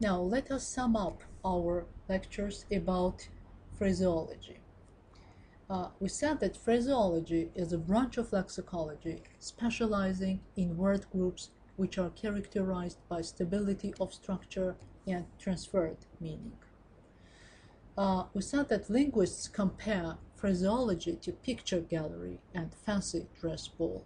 Now let us sum up our lectures about phraseology. We said that phraseology is a branch of lexicology specializing in word groups which are characterized by stability of structure and transferred meaning. We said that linguists compare phraseology to picture gallery and fancy dress ball.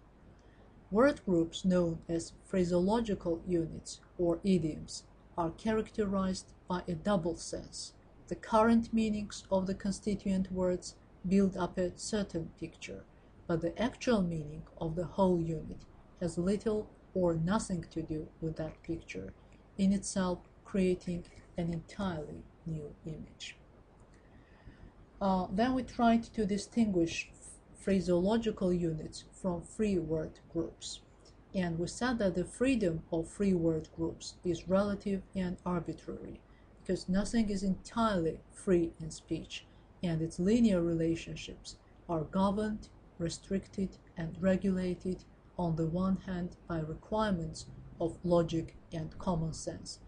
Word groups known as phraseological units or idioms are characterized by a double sense. The current meanings of the constituent words build up a certain picture, but the actual meaning of the whole unit has little or nothing to do with that picture, in itself creating an entirely new image. Then we tried to distinguish phraseological units from free word groups. And we said that the freedom of free word groups is relative and arbitrary, because nothing is entirely free in speech, and its linear relationships are governed, restricted, and regulated on the one hand by requirements of logic and common sense,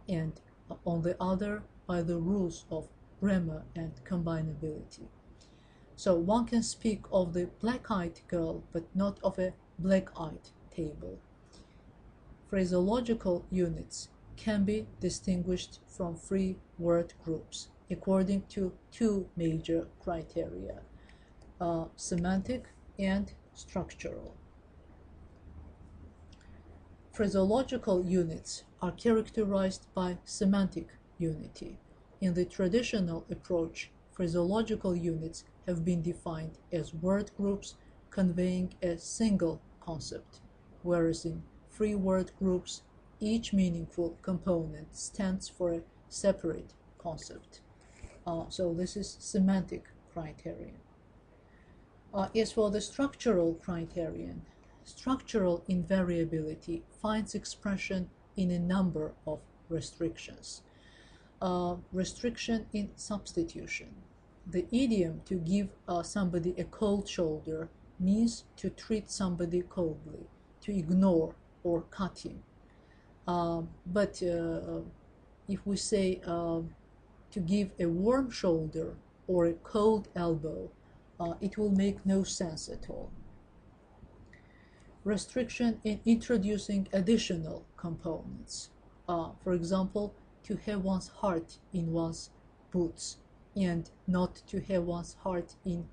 and on the other by the rules of grammar and combinability. So one can speak of the black-eyed girl, but not of a black-eyed table. Phraseological units can be distinguished from free word groups according to two major criteria, semantic and structural. Phraseological units are characterized by semantic unity. In the traditional approach, phraseological units have been defined as word groups conveying a single concept, whereas in free word groups, each meaningful component stands for a separate concept. So this is semantic criterion. As for the structural criterion, structural invariability finds expression in a number of restrictions. Restriction in substitution. The idiom to give somebody a cold shoulder means to treat somebody coldly, to ignore or cut him. But if we say to give a warm shoulder or a cold elbow, it will make no sense at all. Restriction in introducing additional components. For example, to have one's heart in one's boots and not to have one's heart in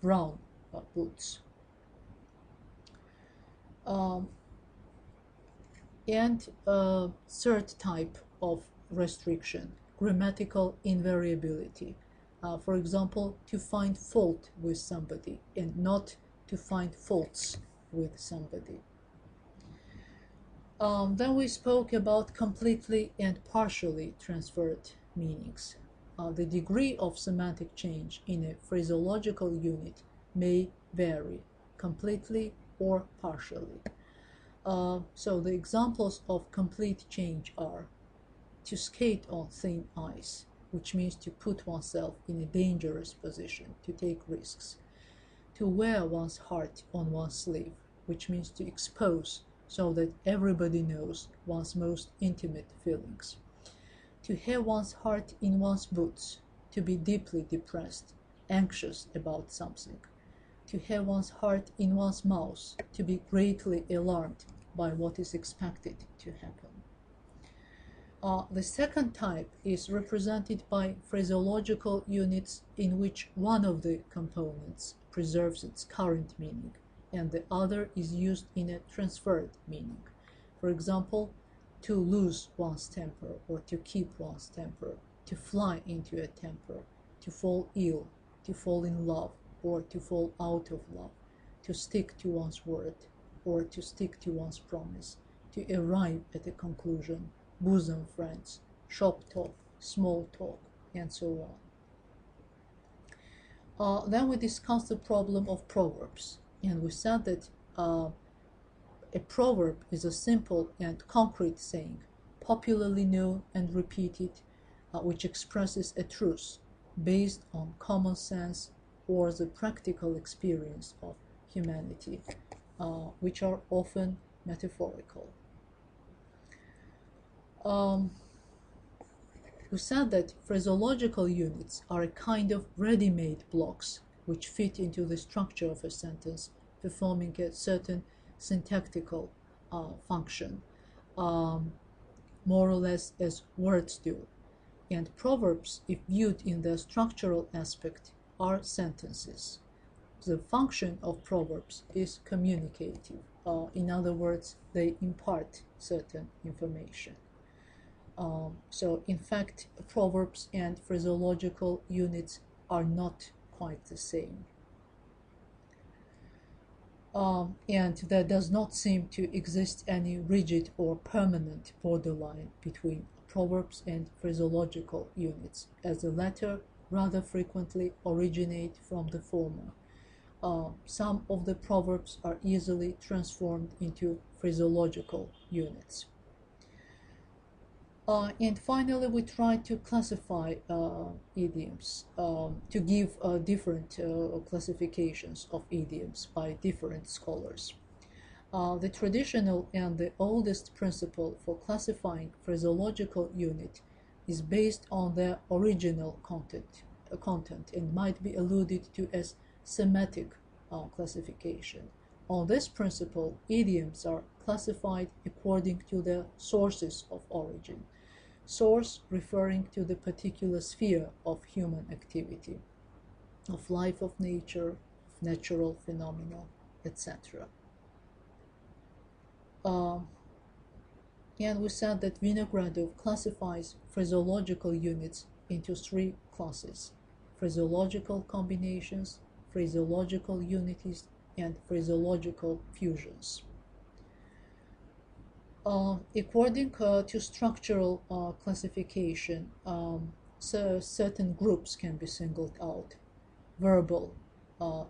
brown boots. And third type of restriction, grammatical invariability. For example, to find fault with somebody and not to find faults with somebody. Then we spoke about completely and partially transferred meanings. The degree of semantic change in a phraseological unit may vary completely or partially. So the examples of complete change are to skate on thin ice, which means to put oneself in a dangerous position, to take risks. To wear one's heart on one's sleeve, which means to expose so that everybody knows one's most intimate feelings. To have one's heart in one's boots, to be deeply depressed, anxious about something. To have one's heart in one's mouth, to be greatly alarmed by what is expected to happen. The second type is represented by phraseological units in which one of the components preserves its current meaning and the other is used in a transferred meaning. For example, to lose one's temper or to keep one's temper, to fly into a temper, to fall ill, to fall in love or to fall out of love, to stick to one's word or to stick to one's promise, to arrive at a conclusion, bosom friends, shop talk, small talk, and so on. Then we discussed the problem of proverbs, and we said that a proverb is a simple and concrete saying, popularly known and repeated, which expresses a truth based on common sense or the practical experience of humanity, which are often metaphorical. We said that phraseological units are a kind of ready-made blocks which fit into the structure of a sentence, performing a certain syntactical function, more or less as words do. And proverbs, if viewed in their structural aspect, are sentences. The function of proverbs is communicative. In other words, they impart certain information. So in fact, proverbs and phraseological units are not quite the same. And there does not seem to exist any rigid or permanent borderline between proverbs and phraseological units, as the latter rather frequently originate from the former. Some of the proverbs are easily transformed into phraseological units. And finally, we try to classify idioms, to give different classifications of idioms by different scholars. The traditional and the oldest principle for classifying phraseological unit is based on their original content and might be alluded to as semantic classification. On this principle, idioms are classified according to their sources of origin. Source referring to the particular sphere of human activity, of life of nature, of natural phenomena, etc. And we said that Vinogradov classifies phraseological units into three classes: phraseological combinations, phraseological unities, and phraseological fusions. According to structural classification, so certain groups can be singled out. Verbal,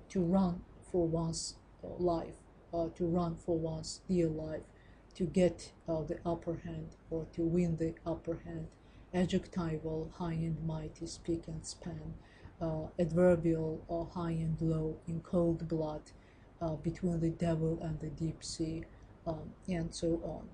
to run for one's life, to run for one's dear life, to get the upper hand or to win the upper hand. Adjectival, high and mighty, speak and span. Adverbial, high and low, in cold blood, between the devil and the deep sea, and so on.